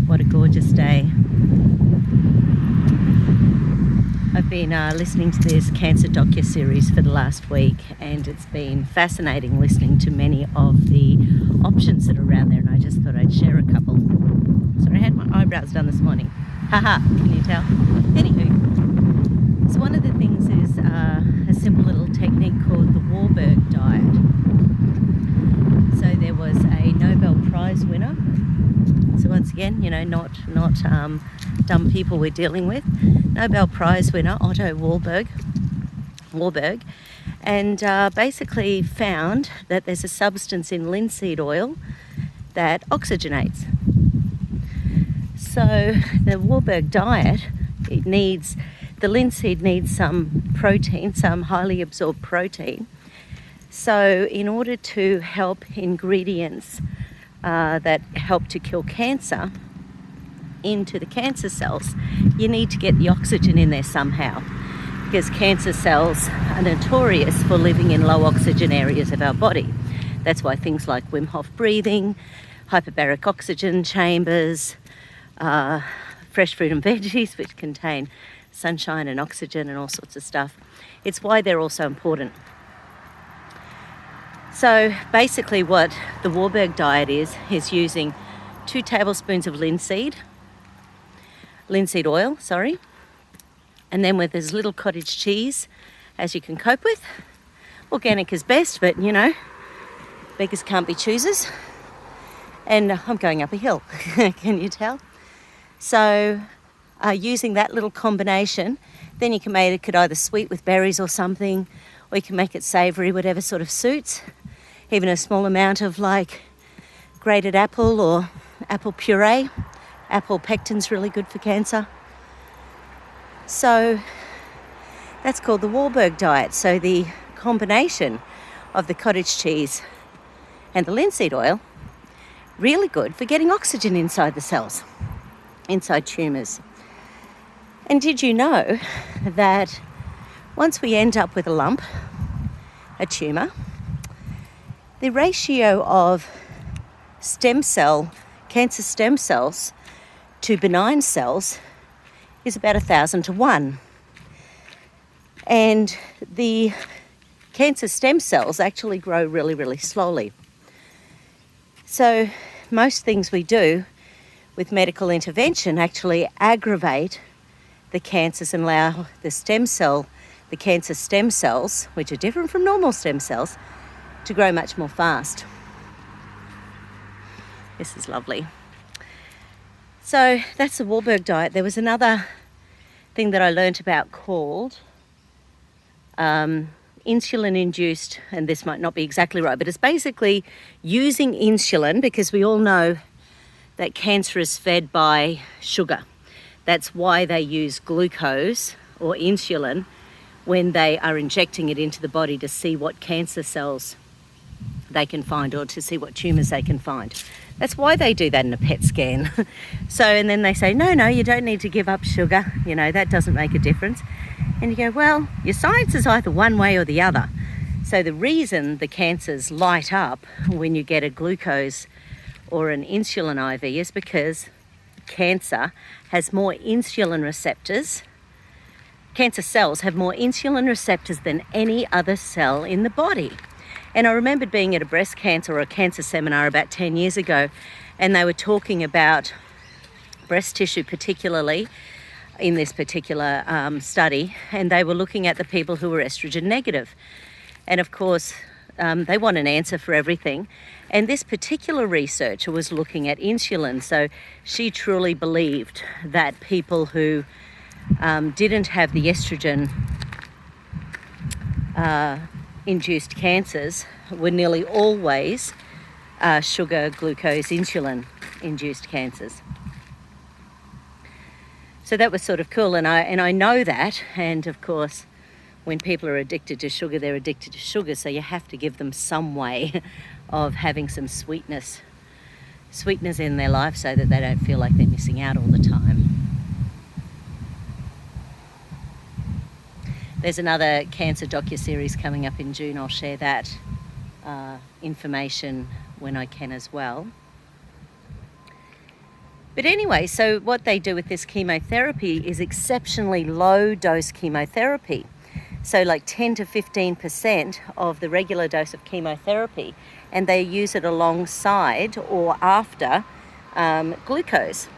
What a gorgeous day. I've been listening to this cancer docuseries for the last week, and it's been fascinating listening to many of the options that are around there, and I just thought I'd share a couple. Sorry, I had my eyebrows done this morning. Haha, can you tell? Anywho, so one of the things is a simple little technique called the Warburg Diet. So there was a Nobel Prize winner. So once again, not dumb people we're dealing with. Nobel Prize winner Otto Warburg, and basically found that there's a substance in linseed oil that oxygenates. So the Warburg Diet, the linseed needs some protein, some highly absorbed protein. So in order to help ingredients that help to kill cancer into the cancer cells, you need to get the oxygen in there somehow, because cancer cells are notorious for living in low oxygen areas of our body. That's why things like Wim Hof breathing, hyperbaric oxygen chambers, fresh fruit and veggies, which contain sunshine and oxygen and all sorts of stuff. It's why they're also important. So basically what the Warburg Diet is using 2 tablespoons of linseed oil, and then with as little cottage cheese as you can cope with. Organic is best, but beggars can't be choosers. And I'm going up a hill, can you tell? So using that little combination, then you can make it either sweet with berries or something, or you can make it savoury, whatever sort of suits. Even a small amount of like grated apple or apple puree. Apple pectin's really good for cancer. So that's called the Warburg Diet. So the combination of the cottage cheese and the linseed oil, really good for getting oxygen inside the cells, inside tumours. And did you know that once we end up with a lump, a tumour, the ratio of cancer stem cells to benign cells is about 1,000 to 1. And the cancer stem cells actually grow really, really slowly. So most things we do with medical intervention actually aggravate the cancers and allow the cancer stem cells, which are different from normal stem cells, to grow much more fast. This is lovely. So that's the Warburg Diet. There was another thing that I learnt about called insulin-induced, and this might not be exactly right, but it's basically using insulin, because we all know that cancer is fed by sugar. That's why they use glucose or insulin when they are injecting it into the body to see what cancer cells they can find, or to see what tumours they can find. That's why they do that in a PET scan. So, and then they say, no, you don't need to give up sugar. That doesn't make a difference. And you go, well, your science is either one way or the other. So the reason the cancers light up when you get a glucose or an insulin IV is because cancer has more insulin receptors. Cancer cells have more insulin receptors than any other cell in the body. And I remembered being at a breast cancer or a cancer seminar about 10 years ago, and they were talking about breast tissue particularly in this particular study, and they were looking at the people who were estrogen negative. And of course, they want an answer for everything. And this particular researcher was looking at insulin. So she truly believed that people who didn't have the estrogen induced cancers were nearly always sugar, glucose, insulin induced cancers. So that was sort of cool, and I know that. And of course, when people are addicted to sugar, they're addicted to sugar, so you have to give them some way of having some sweetness in their life so that they don't feel like they're missing out all the time. There's another cancer docuseries coming up in June. I'll share that information when I can as well. But anyway, so what they do with this chemotherapy is exceptionally low dose chemotherapy. So like 10 to 15% of the regular dose of chemotherapy, and they use it alongside or after glucose.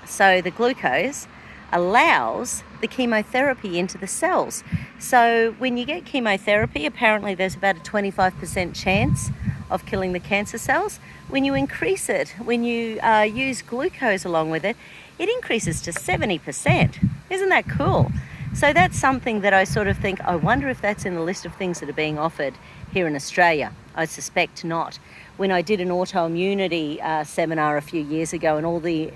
So the glucose allows the chemotherapy into the cells. So when you get chemotherapy, apparently there's about a 25% chance of killing the cancer cells. When you increase it, when you use glucose along with it, it increases to 70%. Isn't that cool? So that's something that I sort of think, I wonder if that's in the list of things that are being offered here in Australia. I suspect not. When I did an autoimmunity seminar a few years ago, and all the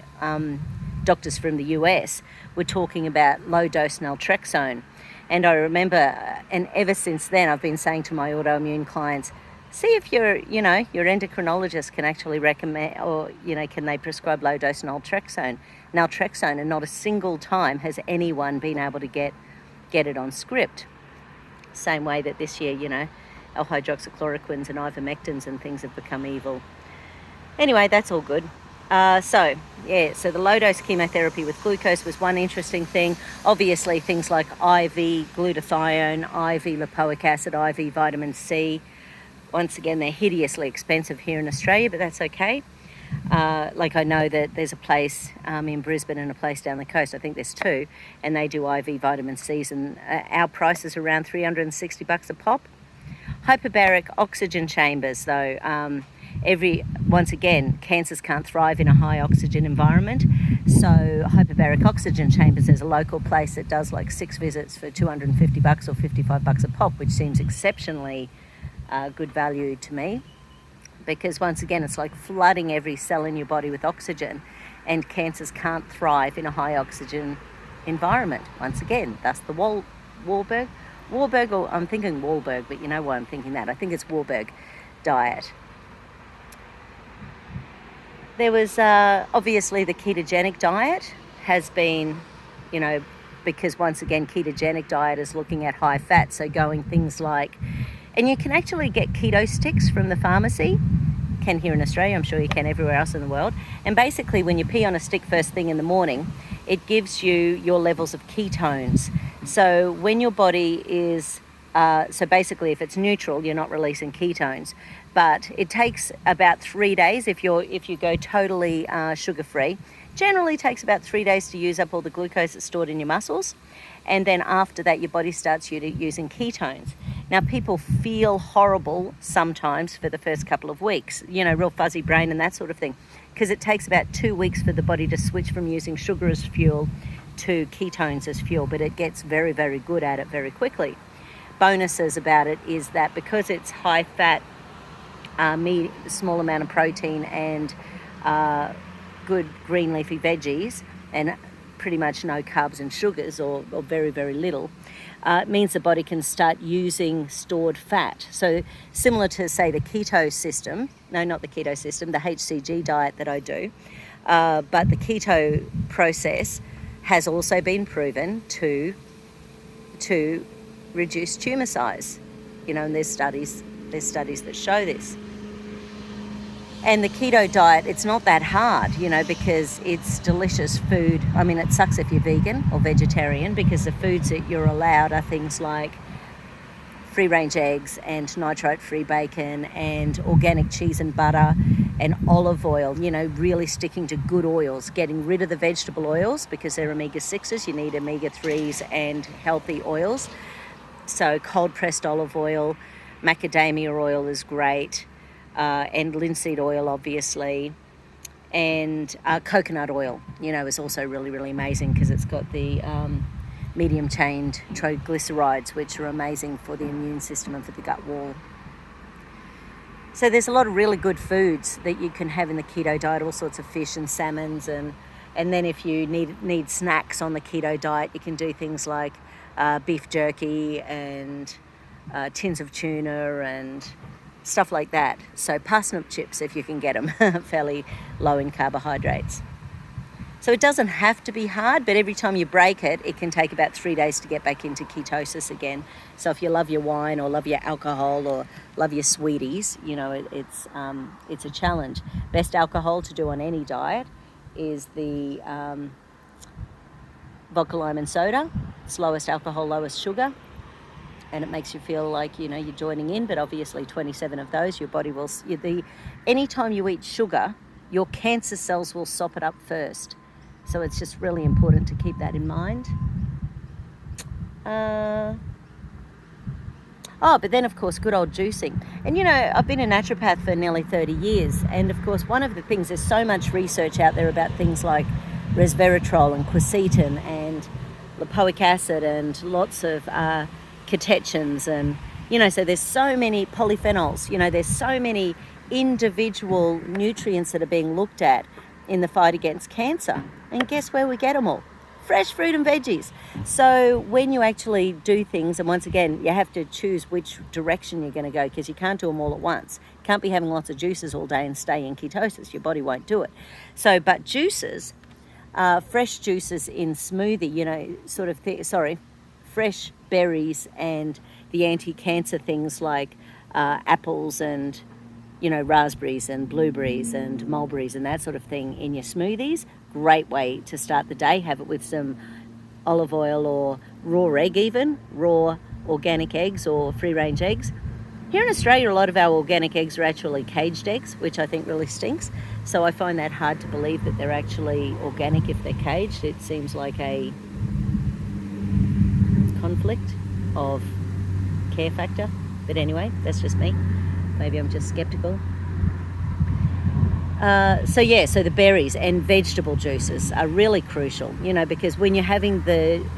doctors from the US were talking about low-dose naltrexone. And I remember, and ever since then, I've been saying to my autoimmune clients, see if your endocrinologist can actually recommend, or, can they prescribe low-dose naltrexone, and not a single time has anyone been able to get it on script. Same way that this year, L-hydroxychloroquines and ivermectins and things have become evil. Anyway, that's all good. So the low-dose chemotherapy with glucose was one interesting thing. Obviously, things like IV glutathione, IV lipoic acid, IV vitamin C. Once again, they're hideously expensive here in Australia, but that's okay. I know that there's a place in Brisbane and a place down the coast, I think there's two, and they do IV vitamin Cs, and our price is around $360 a pop. Hyperbaric oxygen chambers, though, once again, cancers can't thrive in a high oxygen environment. So hyperbaric oxygen chambers, there's a local place that does like 6 visits for $250 or $55 a pop, which seems exceptionally good value to me, because once again, it's like flooding every cell in your body with oxygen, and cancers can't thrive in a high oxygen environment. Once again, that's the Warburg, or I'm thinking Warburg, but you know why I'm thinking that. I think it's Warburg Diet. There was obviously the ketogenic diet has been, because once again, ketogenic diet is looking at high fat, so going things like, and you can actually get keto sticks from the pharmacy. You can here in Australia, I'm sure you can everywhere else in the world. And basically, when you pee on a stick first thing in the morning, it gives you your levels of ketones. So when your body is, so basically if it's neutral, you're not releasing ketones. But it takes about 3 days if you go totally sugar-free. Generally takes about 3 days to use up all the glucose that's stored in your muscles. And then after that, your body starts using ketones. Now, people feel horrible sometimes for the first couple of weeks, real fuzzy brain and that sort of thing, because it takes about 2 weeks for the body to switch from using sugar as fuel to ketones as fuel, but it gets very, very good at it very quickly. Bonuses about it is that because it's high fat, small amount of protein and good green leafy veggies, and pretty much no carbs and sugars, or very, very little, it means the body can start using stored fat. So similar to, say, the keto system, no, not the keto system, the HCG diet that I do, but the keto process has also been proven to reduce tumour size, and there's studies that show this. And the keto diet, it's not that hard, because it's delicious food. I mean, it sucks if you're vegan or vegetarian, because the foods that you're allowed are things like free-range eggs and nitrate-free bacon and organic cheese and butter and olive oil, really sticking to good oils, getting rid of the vegetable oils because they're omega-6s. You need omega-3s and healthy oils. So cold-pressed olive oil, macadamia oil is great. And linseed oil, obviously, and coconut oil, is also really, really amazing because it's got the medium-chained triglycerides, which are amazing for the immune system and for the gut wall. So there's a lot of really good foods that you can have in the keto diet, all sorts of fish and salmons, and then if you need snacks on the keto diet, you can do things like beef jerky and tins of tuna and stuff like that. So parsnip chips, if you can get them, fairly low in carbohydrates. So it doesn't have to be hard, but every time you break it, it can take about 3 days to get back into ketosis again. So if you love your wine or love your alcohol or love your sweeties, it's a challenge. Best alcohol to do on any diet is the vodka, lime and soda. It's lowest alcohol, lowest sugar, and it makes you feel like, you know, you're joining in, but obviously 27 of those, your body will, anytime you eat sugar, your cancer cells will sop it up first. So it's just really important to keep that in mind. But then, of course, good old juicing. And, you know, I've been a naturopath for nearly 30 years. And, of course, one of the things, there's so much research out there about things like resveratrol and quercetin and lipoic acid and lots of catechins. And, you know, so there's so many polyphenols. You know, there's so many individual nutrients that are being looked at in the fight against cancer. And guess where we get them all? Fresh fruit and veggies. So when you actually do things, and once again, you have to choose which direction you're going to go, because you can't do them all at once. You can't be having lots of juices all day and stay in ketosis. Your body won't do it. So, but juices, fresh juices in smoothie, you know, fresh berries and the anti-cancer things like apples and, you know, raspberries and blueberries and mulberries and that sort of thing in your smoothies. Great way to start the day. Have it with some olive oil or raw egg, even raw organic eggs or free-range eggs. Here in Australia, a lot of our organic eggs are actually caged eggs, which I think really stinks. So I find that hard to believe that they're actually organic if they're caged. It seems like a conflict of care factor. But anyway, that's just me. Maybe I'm just skeptical. So the berries and vegetable juices are really crucial, you know, because when you're having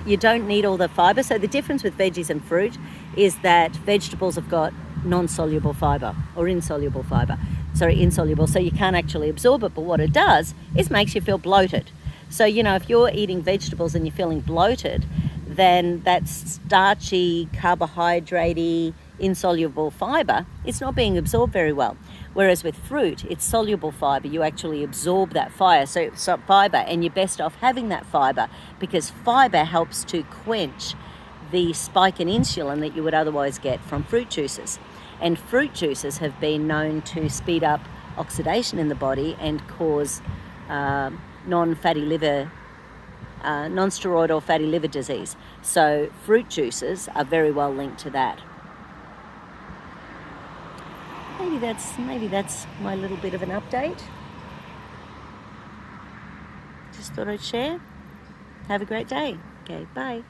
you don't need all the fiber. So the difference with veggies and fruit is that vegetables have got non-soluble fiber or insoluble fiber. So you can't actually absorb it, but what it does is makes you feel bloated. So, you know, if you're eating vegetables and you're feeling bloated, then that starchy, carbohydrate-y, insoluble fiber, it's not being absorbed very well. Whereas with fruit, it's soluble fiber. You actually absorb that fiber, and you're best off having that fiber, because fiber helps to quench the spike in insulin that you would otherwise get from fruit juices. And fruit juices have been known to speed up oxidation in the body and cause non-steroidal fatty liver disease. So fruit juices are very well linked to that. Maybe that's my little bit of an update. Just thought I'd share. Have a great day. Okay, bye.